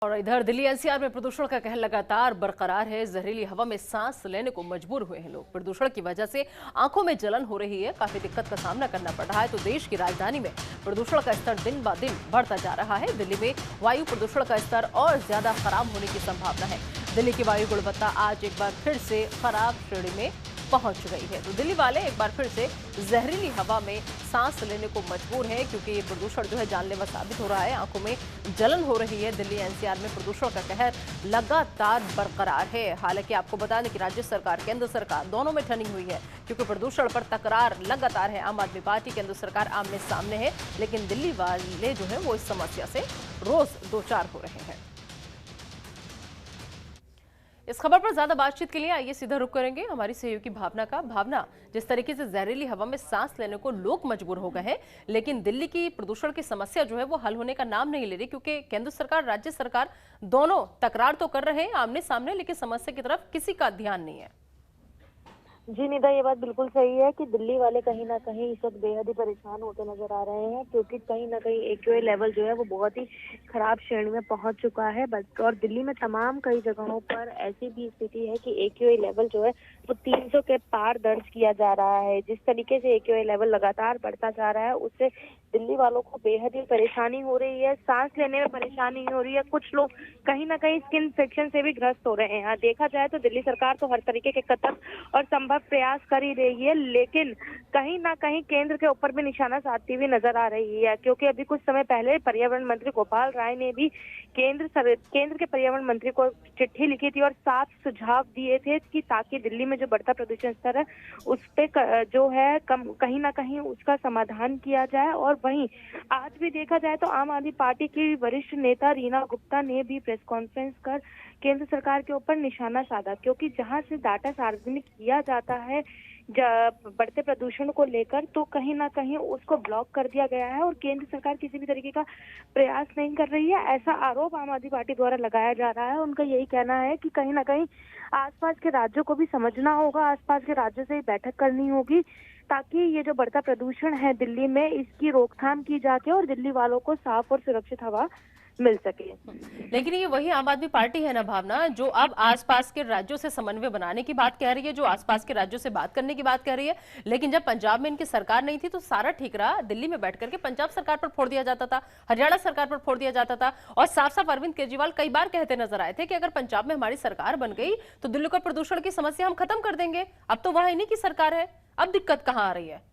और इधर दिल्ली एनसीआर में प्रदूषण का कहर लगातार बरकरार है। जहरीली हवा में सांस लेने को मजबूर हुए हैं लोग। प्रदूषण की वजह से आंखों में जलन हो रही है, काफी दिक्कत का सामना करना पड़ रहा है। तो देश की राजधानी में प्रदूषण का स्तर दिन ब दिन बढ़ता जा रहा है। दिल्ली में वायु प्रदूषण का स्तर और ज्यादा खराब होने की संभावना है। दिल्ली की वायु गुणवत्ता आज एक बार फिर से खराब श्रेणी में पहुंच गई है। तो दिल्ली वाले एक बार फिर से जहरीली हवा में सांस लेने को मजबूर हैं, क्योंकि ये प्रदूषण जो है जानलेवा साबित हो रहा है। आंखों में जलन हो रही है। दिल्ली एनसीआर में प्रदूषण का कहर लगातार बरकरार है। हालांकि आपको बता दें कि राज्य सरकार, केंद्र सरकार दोनों में ठनी हुई है, क्योंकि प्रदूषण पर तकरार लगातार है। आम आदमी पार्टी, केंद्र सरकार आमने सामने है, लेकिन दिल्ली वाले जो है वो इस समस्या से रोज दो चार हो रहे हैं। इस खबर पर ज्यादा बातचीत के लिए आइए सीधा रुख करेंगे हमारी सहयोगी भावना का। भावना, जिस तरीके से जहरीली हवा में सांस लेने को लोग मजबूर हो गए हैं, लेकिन दिल्ली की प्रदूषण की समस्या जो है वो हल होने का नाम नहीं ले रही, क्योंकि केंद्र सरकार, राज्य सरकार दोनों तकरार तो कर रहे हैं आमने सामने, लेकिन समस्या की तरफ किसी का ध्यान नहीं है। जी निदा, ये बात बिल्कुल सही है कि दिल्ली वाले कहीं ना कहीं इस वक्त बेहद ही परेशान होते नजर आ रहे हैं, क्योंकि कहीं ना कहीं एक्यूआई लेवल जो है वो बहुत ही खराब श्रेणी में पहुंच चुका है। बस और दिल्ली में तमाम कई जगहों पर ऐसी भी स्थिति है कि एक्यूआई लेवल जो है वो 300 के पार दर्ज किया जा रहा है। जिस तरीके से एक्यूआई लेवल लगातार बढ़ता जा रहा है, उससे दिल्ली वालों को बेहद ही परेशानी हो रही है। सांस लेने में परेशानी हो रही है। कुछ लोग कहीं ना कहीं स्किन इन्फेक्शन से भी ग्रस्त हो रहे हैं। देखा जाए तो दिल्ली सरकार तो हर तरीके के कदम और संभव प्रयास कर ही रही है, लेकिन कहीं ना कहीं केंद्र के ऊपर भी निशाना साधती हुई नजर आ रही है। क्योंकि अभी कुछ समय पहले पर्यावरण मंत्री गोपाल राय ने भी केंद्र के पर्यावरण मंत्री को चिट्ठी लिखी थी और साफ सुझाव दिए थे कि ताकि दिल्ली में जो बढ़ता प्रदूषण स्तर है उस पे जो है कहीं ना कहीं उसका समाधान किया जाए। और वहीं आज भी देखा जाए तो आम आदमी पार्टी की वरिष्ठ नेता रीना गुप्ता ने भी प्रेस कॉन्फ्रेंस कर केंद्र सरकार के ऊपर निशाना साधा, क्योंकि जहां से डाटा सार्वजनिक किया जाता है बढ़ते प्रदूषण को लेकर, तो कहीं ना कहीं उसको ब्लॉक कर दिया गया है और केंद्र सरकार किसी भी तरीके का प्रयास नहीं कर रही है। ऐसा आरोप आम आदमी पार्टी द्वारा लगाया जा रहा है। उनका यही कहना है कि कहीं ना कहीं आसपास के राज्यों को भी समझना होगा, आसपास के राज्यों से बैठक करनी होगी, ताकि ये जो बढ़ता प्रदूषण है दिल्ली में, इसकी रोकथाम की जाके और दिल्ली वालों को साफ और सुरक्षित हवा मिल सके। लेकिन ये वही आम आदमी पार्टी है ना भावना, जो अब आसपास के राज्यों से समन्वय बनाने की बात कह रही है, जो आसपास के राज्यों से बात करने की बात कह रही है। लेकिन जब पंजाब में इनकी सरकार नहीं थी तो सारा ठीक रहा। दिल्ली में बैठ करके पंजाब सरकार पर फोड़ दिया जाता था, हरियाणा सरकार पर फोड़ दिया जाता था। और साफ साफ अरविंद केजरीवाल कई बार कहते नजर आए थे कि अगर पंजाब में हमारी सरकार बन गई तो दिल्ली का प्रदूषण की समस्या हम खत्म कर देंगे। अब तो वहां इन्हीं की सरकार है, अब दिक्कत कहां आ रही है?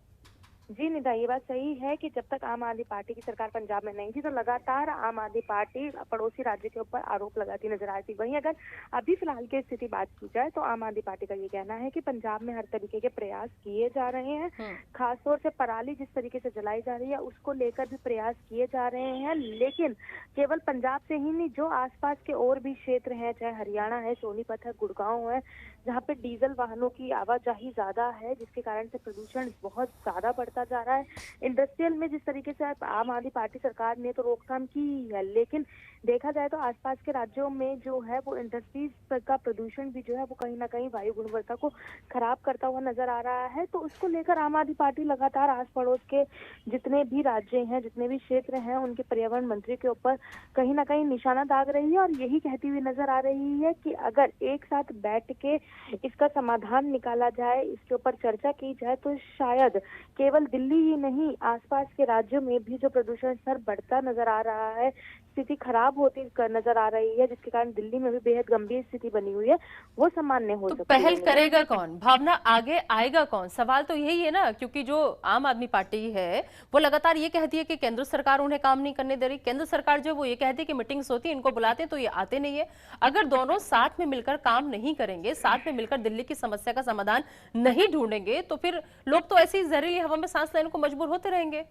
जी निदा, ये बात सही है कि जब तक आम आदमी पार्टी की सरकार पंजाब में नहीं थी तो लगातार आम आदमी पार्टी पड़ोसी राज्य के ऊपर आरोप लगाती नजर आई थी। वहीं अगर अभी फिलहाल की स्थिति बात की जाए तो आम आदमी पार्टी का ये कहना है कि पंजाब में हर तरीके के प्रयास किए जा रहे हैं। खासतौर से पराली जिस तरीके से जलाई जा रही है उसको लेकर भी प्रयास किए जा रहे हैं, लेकिन केवल पंजाब से ही नहीं, जो आसपास के और भी क्षेत्र हैं, चाहे हरियाणा है, सोनीपत है, गुड़गांव है, जहाँ पे डीजल वाहनों की आवाजाही ज्यादा है, जिसके कारण से प्रदूषण बहुत ज्यादा बढ़ता जा रहा है। इंडस्ट्रियल में जिस तरीके से आम आदमी पार्टी सरकार ने तो रोकथाम की है, लेकिन देखा जाए तो आसपास के राज्यों में जो है वो इंडस्ट्रीज का प्रदूषण भी जो है वो कहीं ना कहीं वायु गुणवत्ता को खराब करता हुआ नजर आ रहा है। तो उसको लेकर आम आदमी पार्टी लगातार आस पड़ोस के जितने भी राज्य हैं, जितने भी क्षेत्र हैं, उनके पर्यावरण मंत्री के ऊपर कहीं ना कहीं निशाना दाग रही है और यही कहती हुई नजर आ रही है कि अगर एक साथ बैठ के इसका समाधान निकाला जाए, इसके ऊपर चर्चा की जाए, तो शायद केवल दिल्ली ही नहीं, आसपास के राज्यों में भी जो प्रदूषण स्तर बढ़ता नजर आ रहा है, स्थिति खराब होती नजर आ रही है, जिसके कारण दिल्ली में भी बेहद गंभीर स्थिति बनी हुई है, वो सामान्य हो सकती है। पहल करेगा कौन भावना, आगे आएगा कौन? सवाल तो यही है ना, क्योंकि जो आम आदमी पार्टी है वो लगातार ये कहती है कि केंद्र सरकार उन्हें काम नहीं करने दे रही। केंद्र सरकार जो वो ये कहती है कि मीटिंग्स होती है, इनको बुलाते हैं तो ये आते नहीं है। अगर दोनों साथ में मिलकर काम नहीं करेंगे, साथ में मिलकर दिल्ली की समस्या का समाधान नहीं ढूंढेंगे, तो फिर लोग तो ऐसे ही जहरीली हवा में सांस लेने को मजबूर होते रहेंगे।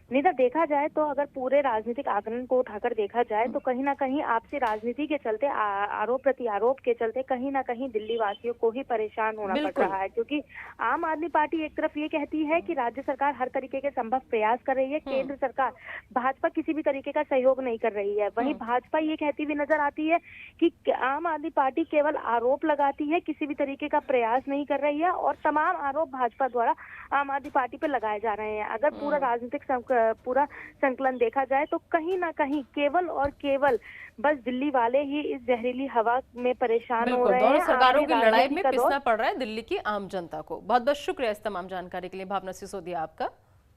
निधर, देखा जाए तो अगर पूरे राजनीतिक आंकड़न को उठाकर देखा जाए तो कहीं ना कहीं आपसी राजनीति के चलते, आरोप प्रति आरोप के चलते कहीं ना कहीं दिल्ली वासियों को ही परेशान होना पड़ रहा है। क्योंकि आम आदमी पार्टी एक तरफ ये कहती है कि राज्य सरकार हर तरीके के संभव प्रयास कर रही है, केंद्र सरकार, भाजपा किसी भी तरीके का सहयोग नहीं कर रही है। वहीं भाजपा ये कहती हुई नजर आती है कि आम आदमी पार्टी केवल आरोप लगाती है, किसी भी तरीके का प्रयास नहीं कर रही है, और तमाम आरोप भाजपा द्वारा आम आदमी पार्टी पर लगाए जा रहे हैं। अगर पूरा राजनीतिक पूरा संकलन देखा जाए तो कहीं ना कहीं केवल और केवल बस दिल्ली वाले ही इस जहरीली हवा में परेशान हो बिल्कुल, रहे दोनों हैं। सरकारों की लड़ाई राजनीति में का दौर पिसना पड़ रहा है दिल्ली की आम जनता को। बहुत बहुत शुक्रिया इस तमाम जानकारी के लिए भावना सिसोदिया आपका।